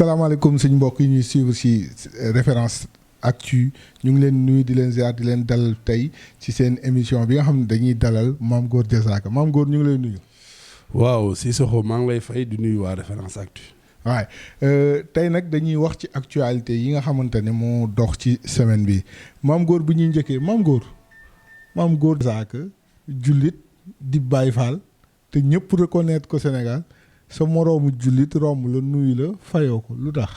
salaamaaleykum suñu mbokk yi ñuy suivre ci référence actu ñu ngi leen nuyu di leen ziar di leen dalal tey ci seen émission bi nga xam ne dañuy dalal Mame Goor Diazaka Mame Goor ñu ngi lay nuyu. waaw Cissokho maa ngi lay fay di nuyu waa référence actu. waaye tey nag dañuy wax ci actualité yi nga xamante ne moo dox ci semaine bi Mame Goor bi ñuy njëkkee Mame Goor Diazaka jullit di Baay Faal te ñëpp reconnaître ko Sénégal sa moroomu jullit romb la nuyu la fayoo ko lu tax.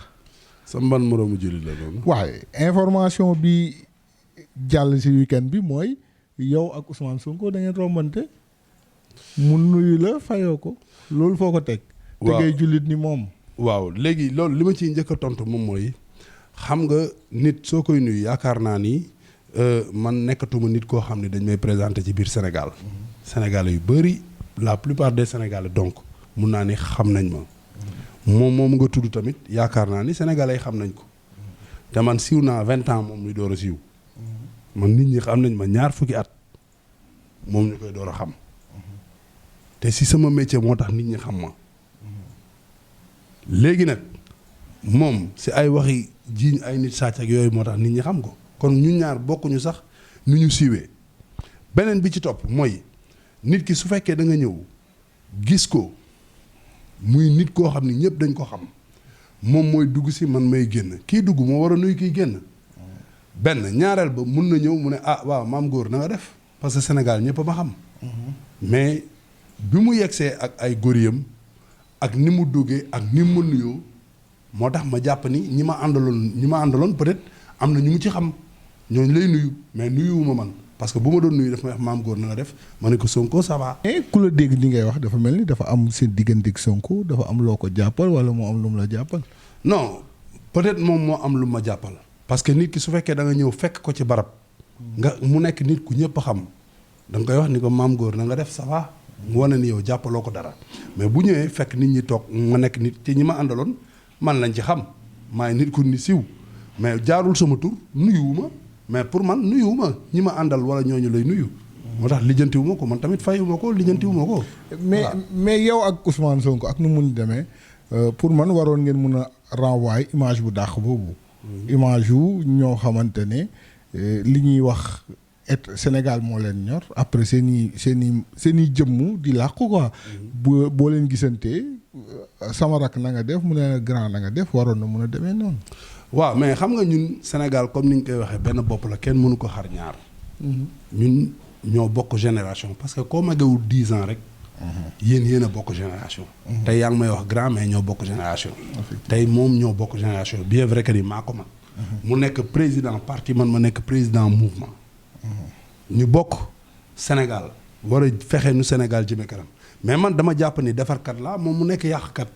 sa mban moroomu jullit la noonu. waaye information bi jàll ci weekend bi mooy yow ak Ousmane Sonko da ngeen rombante mu nuyu la fayoo ko loolu foo ko teg. waaw tegee jullit ni moom. waaw léegi loolu li ma ciy njëkk a tontu moom mooy xam nga nit soo koy nuyu yaakaar naa ni man nekkatuma nit koo xam ne dañ may présenté ci biir Sénégal. Sénégalais yu bëri la plupart des Sénégalais donc mun naa ni xam nañ ma. moom nga tudd tamit yaakaar naa ni sénégalais yi xam nañ ko te man siiw naa 20 ans moom muy door a siiw man nit ñi xam nañ ma ñaar fukki at moom ñu koy door a xam te si sama métier moo tax nit ñi xam ma léegi nag moom si ay waxi jiiñ ay nit sàcc ak yooyu moo tax nit ñi xam ko kon ñun ñaar bokkuñu sax nu ñu siiwee beneen bi ci topp mooy nit ki su fekkee da nga ñëw gis ko muy nit koo xam ni ñëpp dañ ko xam moom mooy dugg si man may génn kii dugg moo war a nuyu kiy génn benn ñaareel ba mun na ñëw mu ne ah waaw Mame Goor na nga def parce que Sénégal ñëpp a ma xam mais bi mu yegsee ak ay góoriyam ak ni mu duggee ak ni mu nuyoo moo tax ma jàpp ni ñi ma àndaloon peut-être am na ñu mu ci xam ñooñu lay nuyu mais nuyuwuma man parce que bu ma doon nuyu daf may wax Mame Goor na nga def ma ne ko Sonko ça va. mais ku la dégg li ngay wax dafa mel ni dafa am seen digganteeg Sonko dafa am loo ko jàppal wala moo am lu mu la jàppal. non peut-être moom moo am lu ma jàppal. parce que nit ki su fekkee da nga ñëw fekk ko ci barab. nga mu nekk nit ku ñëpp xam da nga koy wax ni ko Mame Goor na nga def ça va. mu wane ni yow jàppaloo ko dara mais bu ñëwee fekk nit ñi toog ma nekk nit ci ñi ma àndaloon man lañ ci xam maay nit ku ni siw mais jaarul sama tur nuyuwuma mais pour man nuyuwuma ñi ma àndal wala ñooñu lay nuyu. moo tax lijjantiwuma ko man tamit fayuma ko lijjantiwuma ko. mais yow ak Ousmane Sonko ak nu mun demee pour man waroon ngeen mun a renvoyer image bu dàq boobu. image yu ñoo xamante ne li ñuy wax Sénégal moo leen ñor après seen i jëmm di làqu quoi. boo leen gisantee sama rak na nga def mu ne grand na nga def waroon na mun a demee noonu. waaw mais xam nga ñun Sénégal comme ni ñu koy waxee benn bopp la kenn mënu ko xar ñaar. ñun ñoo bokk génération parce que koo magewul 10 ans rek. yéen a bokk génération. tey yaa ngi may wax grand mais ñoo bokk génération. tey moom ñoo bokk génération bien vrai que ni maa ko mag. mu nekk président parti man ma nekk président mouvement. ñu bokk Sénégal war a fexe nu Sénégal jëme kanam mais man dama jàpp ni defarkat laa moom mu nekk yàqkat.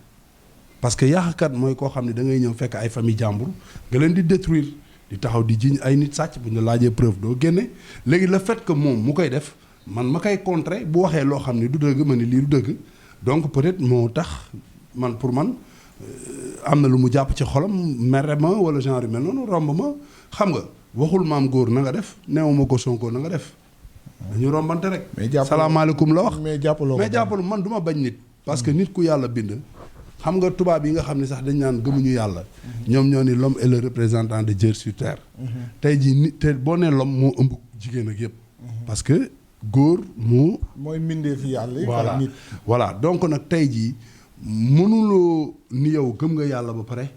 parce que yàqkat mooy koo xam ne da ngay ñëw fekk ay famille jàmbur nga leen di détruire di taxaw di jiñ ay nit sàcc bu ñu laajee preuve doo génne léegi le fait que moom mu koy def man ma koy contrer bu waxee loo xam ne du dëgg ma ne lii du dëgg donc peut-être moo tax man pour man am na lu mu jàpp ci xolam mere ma wala genre yu mel noonu romb ma xam nga waxul Mame Goor na nga def neewuma ko Sonko na nga def dañu rombante rek. salaamaaleykum la wax mais jàppalu man du ma bañ nit. parce que nit ku yàlla bind. xam nga tubaab yi nga xam ne sax dañ naan gëmuñu yàlla. ñoom ñoo ni l'homme est le représentant de Dieu sur terre. tey jii nit te boo nee l'homme moo ëmb jigéen ak yëpp. parce que góor mooy mbindeefu yàlla. voilà nit voilà donc nag tey jii mënuloo ni yow gëm nga yàlla ba pare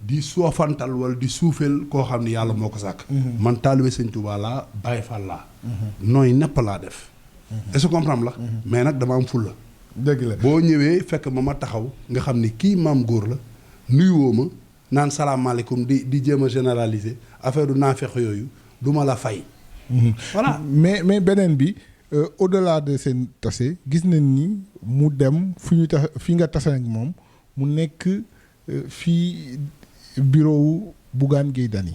di soofantal wala di suufeel koo xam ne yàlla moo ko sàkk. man taalibe Sëñ Tuubaa laa Baay Faal laa. nooy nepp laa def. est-ce que comprendre la. mais nag dama am fulla dëgg la boo ñëwee fekk ma taxaw nga xam ni kii Mame Goor la nuyuwoo ma naan salaamaaleykum di jéem a généraliser affaire du naafeq yooyu du ma la fay. voilà mais beneen bi au-delà de seen tase gis nañ ni mu dem fi nga tase ak moom mu nekk fii bureau Bougane Gueye Dany.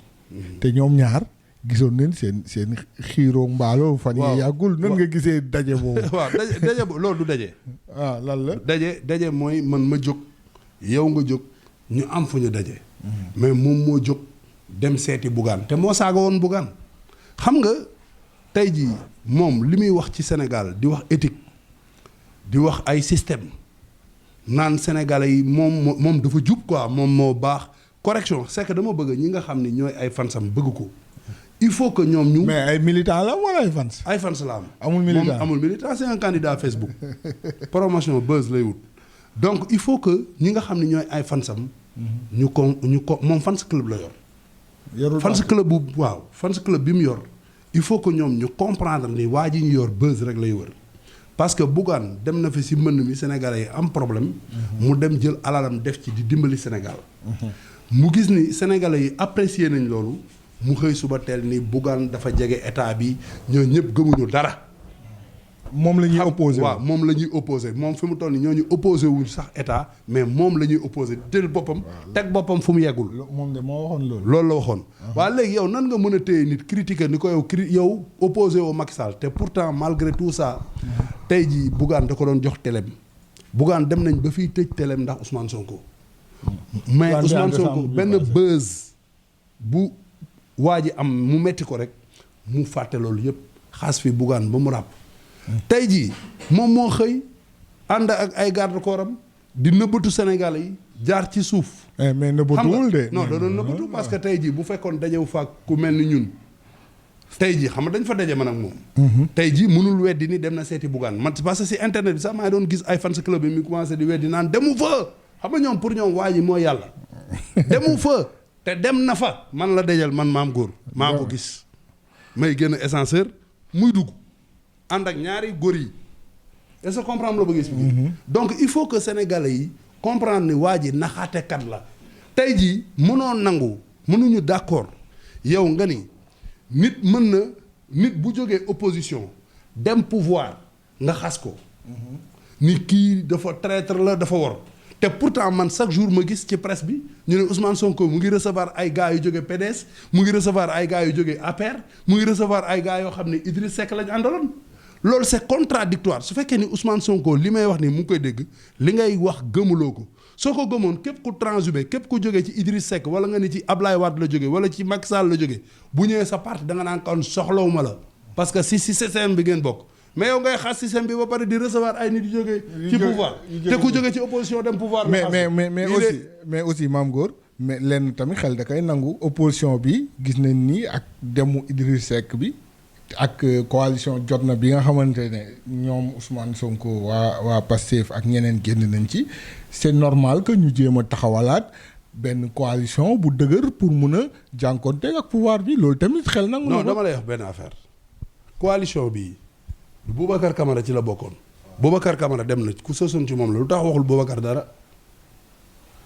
te ñoom ñaar. gisoon nañ seen xiiroo mbaaloo fan yi yàggul nan nga gisee daje boobu. waaw daje loolu du daje. lan la daje mooy man ma jóg yow nga jóg ñu am fu ñu daje. mais moom moo jóg dem seeti Bougane te moo saaga woon Bougane xam nga tey jii moom li muy wax ci Sénégal di wax éthique di wax ay système naan sénégalais yi moom dafa jub quoi moom moo baax correction c'est que dama bëgg ñi nga xam ni ñooy ay fansam bëgg ko il faut que ñoom ñu. mais ay militants la wala ay fans. ay fans la am. amul militant moom amul militant c'est un candidat Facebook. promotion buzz lay wut. donc il faut que ñi nga xam ne ñooy ay fansam. ñu ko moom fans club la yor. yorul fans club bu waaw fans club bi mu yor. il faut que ñoom ñu comprendre ni waa ji ñu yor buzz rek lay wër. parce que Bougane dem na fi si mbënd mi Sénégalais yi am problème. mu dem jël alalam def ci di dimbali Sénégal. mu gis ni Sénégalais yi apprécier nañ loolu. mu xëy suba teel ni Bougane dafa jege état bi ñoo ñëpp gëmuñu dara. moom la ñuy opposé waaw moom la ñuy opposé moom fi mu toll nii ñooñu opposé wuñ sax état mais moom la ñuy opposé jël boppam. teg boppam fu mu yeggul. moom de moo waxoon loolu. loolu la waxoon. waaw léegi yow nan nga mën a téye nit critiquer ni ko yow opposé au Macky Sall te pourtant malgré tout ça. tey jii Bougane da ko doon jox télém. Bougane dem nañ ba fiy tëj télém ndax Ousmane Sonko. mais Ousmane Sonko benn buzz bu. waa ji am mu metti ko rek mu fàtte loolu yëpp xaas fi Bougane ba mu ràpp tey jii moom moo xëy ànd ak ay garde corps am di nëbbatu Sénégalais yi jaar ci suuf. mais nëbbatuwul de. non da doon nëbbatu parce que tey jii bu fekkoon dajewu fa ku mel ni ñun tey jii xam nga dañ fa daje man ak moom. tey jii mënul weddi ni dem na seeti Bougane man parce que si internet bi sax maa ngi doon gis ay fans club yi mi commencé di weddi naan demu fa xam nga ñoom pour ñoom waa ji mooy yàlla demu fa. te dem na fa man la dajal man maam góor maa ko gis may génn ascenseur muy dugg ànd ak ñaari góor yi est-ce que comprendre la bëgg expliquer donc il faut que sénégalais yi comprendre ni waa ji naxaatekat la tey jii mënuñu d'accord yow nga ni nit bu jógee opposition dem pouvoir nga xas ko ni kii dafa traître la dafa wor te pourtant man chaque jour ma gis ci presse bi ñu ne Ousmane Sonko mu ngi recevoir ay gars yu jóge PDS mu ngi recevoir ay gars yu jóge APR mu ngi recevoir ay gars yoo xam ne Idriss Seck lañ àndaloon loolu c'est contradictoire su fekkee ni Ousmane Sonko li may wax nii mu ngi koy dégg li ngay wax gëmuloo ko soo ko gëmoon képp ku transhumé képp ku jóge ci Idriss Seck wala nga ni ci Ablaye Wade la jóge wala ci Macky Sall la jóge bu ñëwee sa parti da nga naan kon soxlawuma la parce que si système bi ngeen bokk mais yow ngay xas système bi ba pare di recevoir ay nit yu jógee ci pouvoir te ku jógee ci opposition dem pouvoir mais aussi Mame Gor mais lenn tamit xel da koy nangu opposition bi gis nañ ni ak demu Idriss Seck bi ak coalition jot na bi nga xamante ne ñoom Ousmane Sonko waa Pastef ak ñeneen génn nañ ci c'est normal que ñu jéem a taxawalaat benn coalition bu dëgër pour mun a jànkoonte ak pouvoir bi loolu tamit xel nangu non dama lay wax benn affaire coalition bi Boubacar Camara ci la bokkoon. Boubacar Camara dem na ku sësoon ci moom la lu tax waxul Boubacar dara.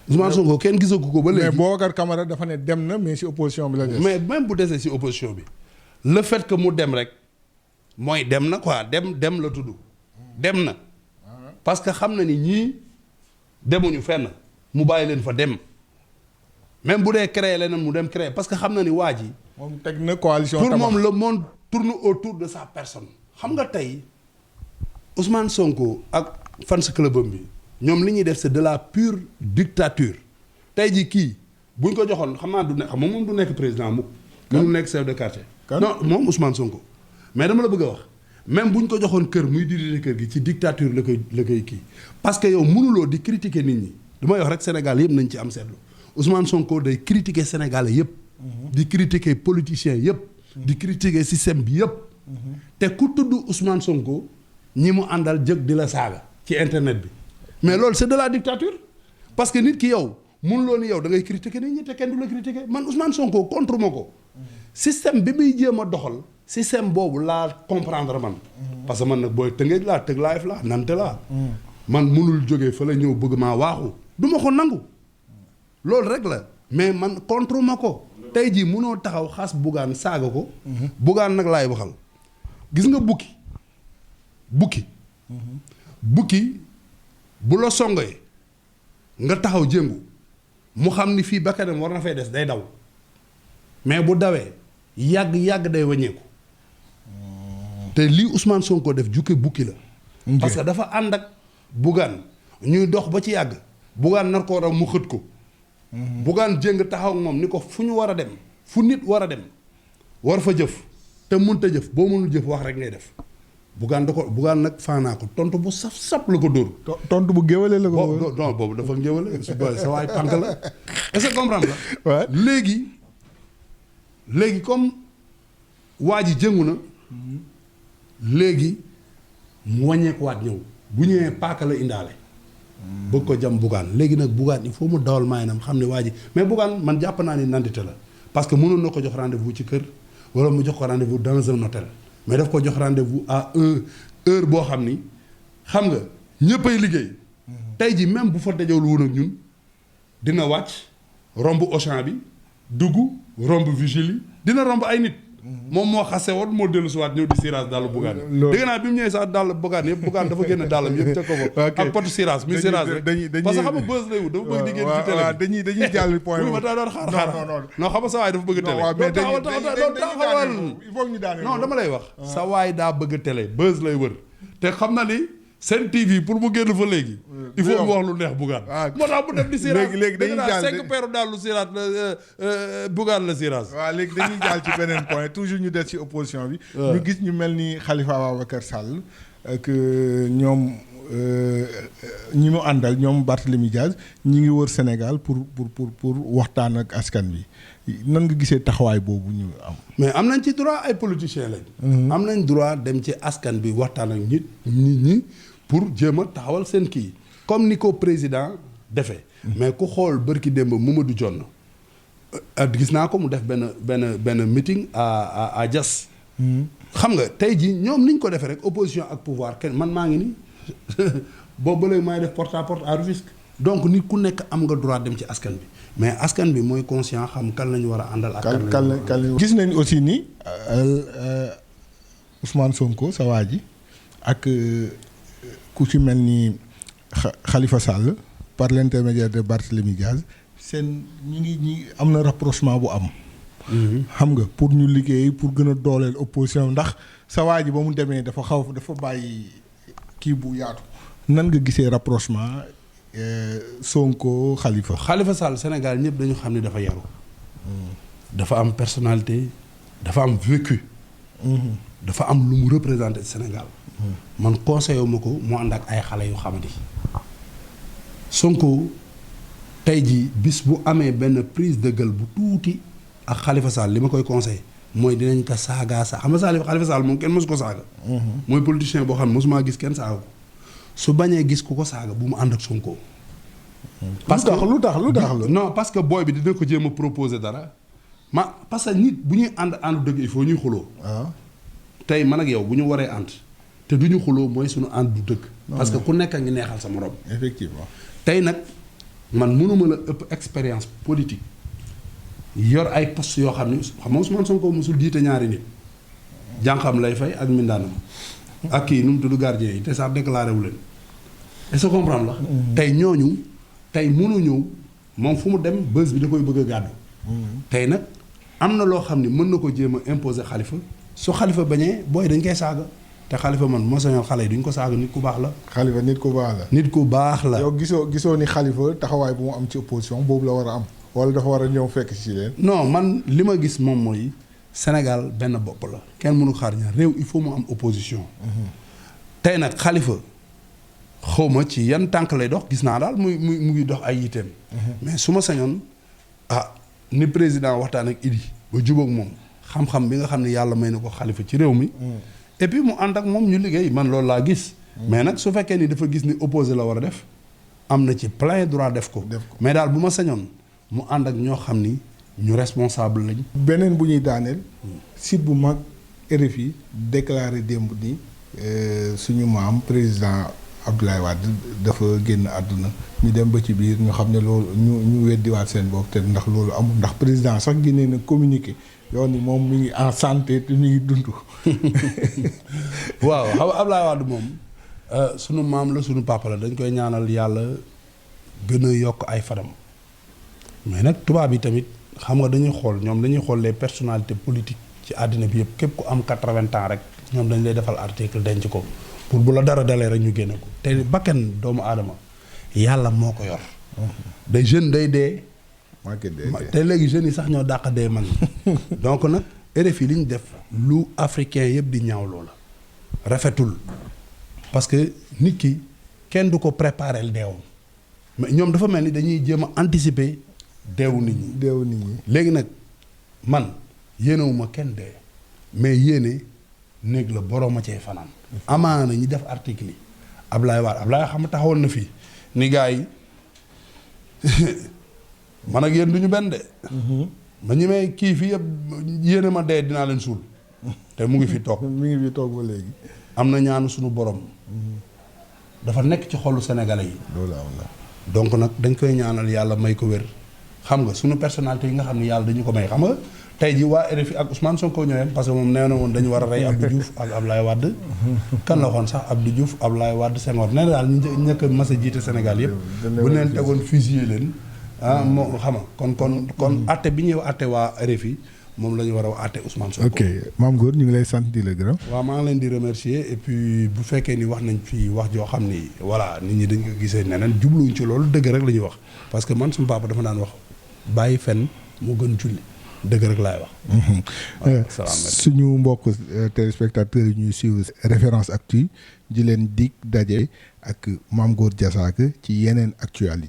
Ousmane Sonko kenn gisagu ko ba léegi. mais Boubacar Camara dafa ne dem na mais ci opposition bi la des. mais même bu desee ci opposition bi le fait que mu dem rek mooy dem na quoi dem la tudd. dem na parce que xam na ni ñii demuñu fenn mu bàyyi leen fa dem même bu dee créer leneen mu dem créer parce que xam na ni waa ji. moom teg na coalition pour moom le monde tourne autour de sa personne. xam nga tey Ousmane Sonko ak fans clubam bi ñoom li ñuy def c'est de la pure dictature tey ji kii buñ ko joxoon xam naa du ne xam nga moom du nekk président mukk mënul nekk chef de quartier non moom Ousmane Sonko mais dama la bëgg a wax même buñ ko joxoon kër muy diriger kër gi ci dictature la koy kii parce que yow mënuloo di critiquer nit ñi damay wax rek Sénégal yëpp nañ ci am seetlu Ousmane Sonko day critiquer Sénégalais yëpp di critiquer politiciens yëpp di critiquer système bi yëpp te ku tudd Ousmane Sonko ñi mu àndal jëg di la saaga ci internet bi mais loolu c'est de la dictature parce que nit ki yow mënuloo ni yow da ngay critiquer nit ñi te kenn du la critiquer man Ousmane Sonko contre ma ko système bi muy jéem a doxal système boobu laa comprendre man parce que man nag booy tëngeej laa tëg live laa nante laa man mënul jógee fa la ñëw bëgg maa waaxu du ma ko nangu loolu rek la mais man contre ma ko tey jii mënoo taxaw xas Bougane saaga ko Bougane nag laay waxal gis nga bukki bu la songoy nga taxaw jéngu mu xam ni fii bakkanam war na fay des day daw mais bu dawee yàgg day waññeeku te lii Ousmane Sonko def bukki la parce que dafa ànd ak Bougane ñuy dox ba ci yàgg Bougane nar koo raw mu xët ko Bougane jéng taxaw ak moom ni ko fu ñu war a dem fu nit war a dem war fa jëf te mënta jëf boo mënul jëf wax rek ngay def Bougane nag faanaa ko tontu bu saf la ko dóor. tontu bu géwale la ko. non boobu dafa géwale sa waay pànk la est-ce que comprendre la. waaw léegi comme waa ji jëngu na léegi mu wàññeekuwaat ñëw bu ñëwee paaka la indaale. bëgg ko jam Bougane léegi nag Bougane il faut mu dawal maayinam xam ne waa ji mais Bougane man jàpp naa ni nandite la parce que mënoon na ko jox rendez-vous ci kër wala mu jox ko rendez-vous dans un hôtel mais daf ko jox rendez-vous à heure boo xam ni xam nga ñëppay liggéey. tey ji même bu fa dajewul woon ak ñun dina wàcc romb Auchan bi dugg romb vigile yi dina romb ay nit. moom moo xase woon moo dellu si waat ñëw di cirage dàll Bougane. dégg naa bi mu ñëwee sax dàll Bougane yëpp Bougane dafa génne dàllam yëpp teg ko fa. ak potu cirage muy cirage rek parce que xam nga buzz lay wut dafa bëgg di génn ci télé bi. dañuy jàll point boobu. ma taa doon xaar non xam nga sa waay dafa bëgg télé. waaw mais taxawal il faut ñu daaneel non dama lay wax. sa waay daa bëgg télé buzz lay wër te xam na ni Sen TV pour mu génn fa léegi. il faut mu wax lu neex Bougane. moo tax mu def di cirage léegi dañuy jàll 5 paires daal lu cirage Bougane la cirage. waaw léegi dañuy jàll ci beneen point toujours ñu des ci opposition bi. ñu gis ñu mel ni Khalifa Ababacar Sall ak ñoom ñi mu àndal ñoom Barthélémy Diaz ñi ngi wër Sénégal pour waxtaan ak askan bi nan nga gisee taxawaay boobu ñu am. mais am nañ ci droit ay politiciens lañ. am nañ droit dem ci askan bi waxtaan ak nit ñi pour jéem a taxawal seen kii comme ni ko président defee. mais ku xool bërki démb Mamadou Dione gis naa ko mu def benn meeting à Diass. xam nga tey jii ñoom niñ ko defee rek opposition ak pouvoir kenn man maa ngi ni boobu ba léegi maay def porte à porte à Rufisque. donc nit ku nekk am nga droit dem ci askan bi mais askan bi mooy conscient xam kan lañu war a àndal. ak kan gis nañ aussi ni Ousmane Sonko sa waa ji ak ku ci mel ni Khalifa Sall par l'intermédiaire de Barthélémy Diaz seen ñi am na rapprochement bu am. xam nga pour ñu liggéey pour gën a dooleel opposition ndax sa waa ji ba mu demee dafa bàyyi kii bu yaatu nan nga gisee rapprochement Sonko Khalifa. Khalifa Sall Sénégal ñëpp dañu xam ne dafa yaru. dafa am personnalité dafa am vécu. dafa am lu mu représenté Sénégal. man conseillé ma ko mu ànd ak ay xale yu xamadi. Sonko tey jii bis bu amee benn prise de gueule bu tuuti ak Khalifa Sall li ma koy conseillé mooy dinañ ko saaga sax xam nga Khalifa Sall moom kenn mosu ko saaga. mooy politicien boo xam ne mosumaa gis kenn saaga ko su bañee gis ku ko saaga bu mu ànd ak Sonko. parce que lu tax non parce que booy bi dina ko jéem a proposer dara parce que nit bu ñuy ànd dëgg il faut ñuy xuloo. tey man ak yow bu ñu waree ànd te du ñu xuloo mooy suñu ànd du dëgg. parce que ku nekk a ngi neexal sa morom. effectivement tey nag man mënuma la ëpp expérience politique yor ay poste yoo xam ne xam nga Ousmane Sonko mosul jiite ñaari nit jànqam lay fay ak mindaanam ak kii nu mu tudd gardien yi te sax déclaré wu leen est-ce que comprendre la. tey ñooñu tey mënu ñëw moom fu mu dem bës bi da koy bëgg a gàddu. tey nag am na loo xam ne mën na ko jéem a imposer Khalifa su Khalifa bañee booy dañ koy saaga te Khalifa man moo sañoon xale yi duñ ko saaga nit ku baax la. Khalifa nit ku baax la. nit ku baax la. yow gisoo ni Khalifa taxawaay bu mu am ci opposition boobu la war a am. wala dafa war a ñëw fekk ci leen. non man li ma gis moom mooy Sénégal benn bopp la kenn mënu xaar ñaar réew il faut mu am opposition. tey nag Khalifa xawma ci yan tànk lay dox gis naa daal mu ngi dox ay yiteem. mais su ma sañoon ni président waxtaan ak Idi ba jubóog moom xam-xam bi nga xam ne yàlla may na ko Khalifa ci réew mi. et puis mu ànd ak moom ñu liggéey man loolu laa gis. mais nag su fekkee ni dafa gis ni opposé la war a def am na ci plein droit def ko. mais daal bu ma sañoon. mu ànd ak ñoo xam ni ñu responsable lañ. beneen bu ñuy daaneel. site bu mag RFI déclaré démb ni suñu maam président Abdoulaye Wade dafa génn àdduna ñu dem ba ci biir ñu xam ne loolu ñu weddiwaat seen bopp te ndax loolu amul ndax président sax génnee na communiqué yoon ni moom mi ngi en santé te mi ngi dund. waaw xam nga Abdoulaye Wade moom sunu maam la sunu papa la dañ koy ñaanal yàlla gën a yokk ay fadam. mais nag tubaab yi tamit xam nga dañuy xool les personnalités politiques ci àddina bi yëpp képp ku am 80 ans rek ñoom dañ lay defal article denc ko pour bu la dara dalee rek ñu génne ko te bakken doomu aadama yàlla moo ko yor. day jeune day dee. te léegi jeunes yi sax ñoo dàq dee man donc nag RFI li ñu def lu africain yëpp di ñaawloo la rafetul parce que nit ki kenn du ko préparer deewam mais ñoom dafa mel ni dañuy jéem a anticiper deewu nit ñi. léegi nag man yéenewuma kenn dee mais yéene néeg la borom a cee fanaan. amaana ñi def article yi Ablaye xam taxawoon na fii ni gars yi man ak yéen du ñu benn de. ma ñi may kii fii yëpp yéene ma dee dinaa leen suul te mu ngi fi toog. mi ngi fi toog ba léegi. am na ñaanu suñu borom. dafa nekk ci xolu sénégalais yi. loolu am na. donc nag dañ koy ñaanal yàlla may ko wér xam nga suñu personnalité yi nga xam ne yàlla dañu ko may xam nga tey ji waa RFI ak Ousmane Sonko ñëwee parce que moom nee na woon dañu war a rey Abdou Diouf ak Ablaye Wade. kan la waxoon sax Abdou Diouf Ablaye Wade Senghor nee na daal ñu njëkk a mas a jiite Sénégal yëpp. bu leen tegoon fusillé leen. moo xam nga kon atte bi ñuy atte waa RFI moom la ñu war a atte Ousmane Sonko. ok Mame Goor ñu ngi lay sant di la gërëm. waaw maa ngi leen di remercier et puis bu fekkee ni wax nañ fi wax joo xam ni voilà nit ñi dañ ko gisee neneen jubluwuñ ci loolu dëgg rek la ñuy wax parce que man suñu papa dafa daan wax bàyyi fen moo gën julli dëgg rek laay wax. suñu mbokk téléspectateurs yi ñuy suivre Référence Actu di leen dig daje ak Mame Goor Diazaka ci yeneen actualité.